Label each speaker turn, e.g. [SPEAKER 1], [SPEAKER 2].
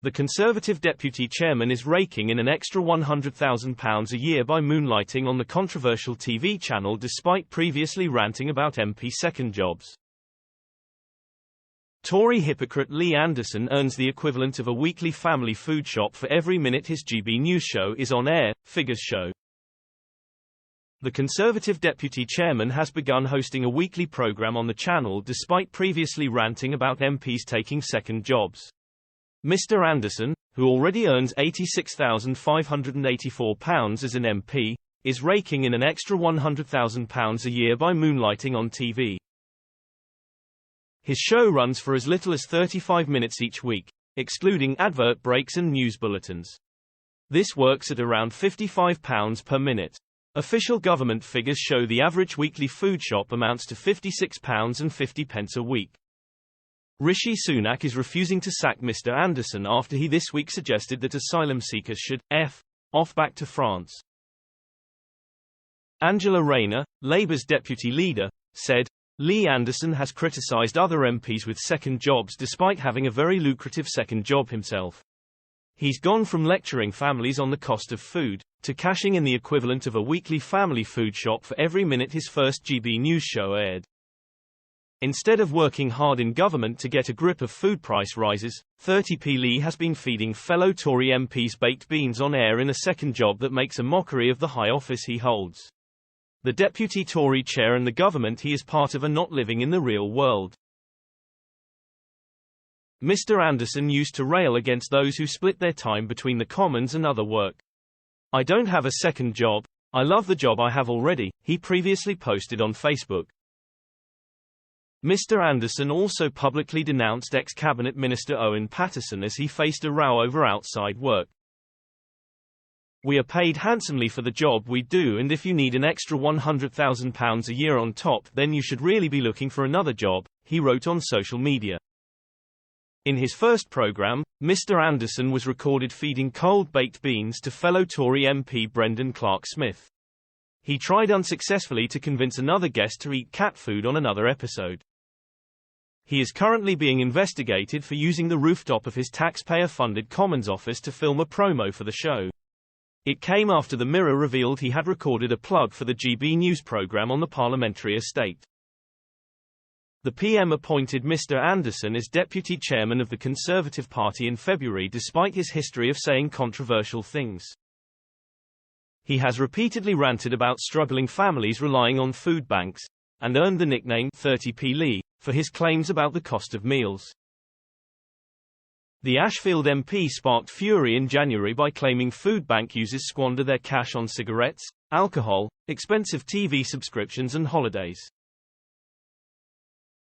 [SPEAKER 1] The Conservative deputy chairman is raking in an extra £100,000 a year by moonlighting on the controversial TV channel despite previously ranting about MP second jobs. Tory hypocrite Lee Anderson earns the equivalent of a weekly family food shop for every minute his GB News show is on air, figures show. The Conservative deputy chairman has begun hosting a weekly programme on the channel despite previously ranting about MPs taking second jobs. Mr. Anderson, who already earns £86,584 as an MP, is raking in an extra £100,000 a year by moonlighting on TV. His show runs for as little as 35 minutes each week, excluding advert breaks and news bulletins. This works at around £55 per minute. Official government figures show the average weekly food shop amounts to £56.50 a week. Rishi Sunak is refusing to sack Mr. Anderson after he this week suggested that asylum seekers should F off back to France. Angela Rayner, Labour's deputy leader, said, Lee Anderson has criticised other MPs with second jobs despite having a very lucrative second job himself. He's gone from lecturing families on the cost of food, to cashing in the equivalent of a weekly family food shop for every minute his first GB News show aired. Instead of working hard in government to get a grip of food price rises, 30p Lee has been feeding fellow Tory MPs baked beans on air in a second job that makes a mockery of the high office he holds. The deputy Tory chair and the government he is part of are not living in the real world. Mr. Anderson used to rail against those who split their time between the Commons and other work. I don't have a second job, I love the job I have already, he previously posted on Facebook. Mr. Anderson also publicly denounced ex-Cabinet Minister Owen Paterson as he faced a row over outside work. We are paid handsomely for the job we do, and if you need an extra £100,000 a year on top, then you should really be looking for another job, he wrote on social media. In his first programme, Mr. Anderson was recorded feeding cold baked beans to fellow Tory MP Brendan Clark-Smith. He tried unsuccessfully to convince another guest to eat cat food on another episode. He is currently being investigated for using the rooftop of his taxpayer-funded Commons office to film a promo for the show. It came after the Mirror revealed he had recorded a plug for the GB News programme on the parliamentary estate. The PM appointed Mr. Anderson as deputy chairman of the Conservative Party in February despite his history of saying controversial things. He has repeatedly ranted about struggling families relying on food banks, and earned the nickname 30p Lee for his claims about the cost of meals. The Ashfield MP sparked fury in January by claiming food bank users squander their cash on cigarettes, alcohol, expensive TV subscriptions and holidays.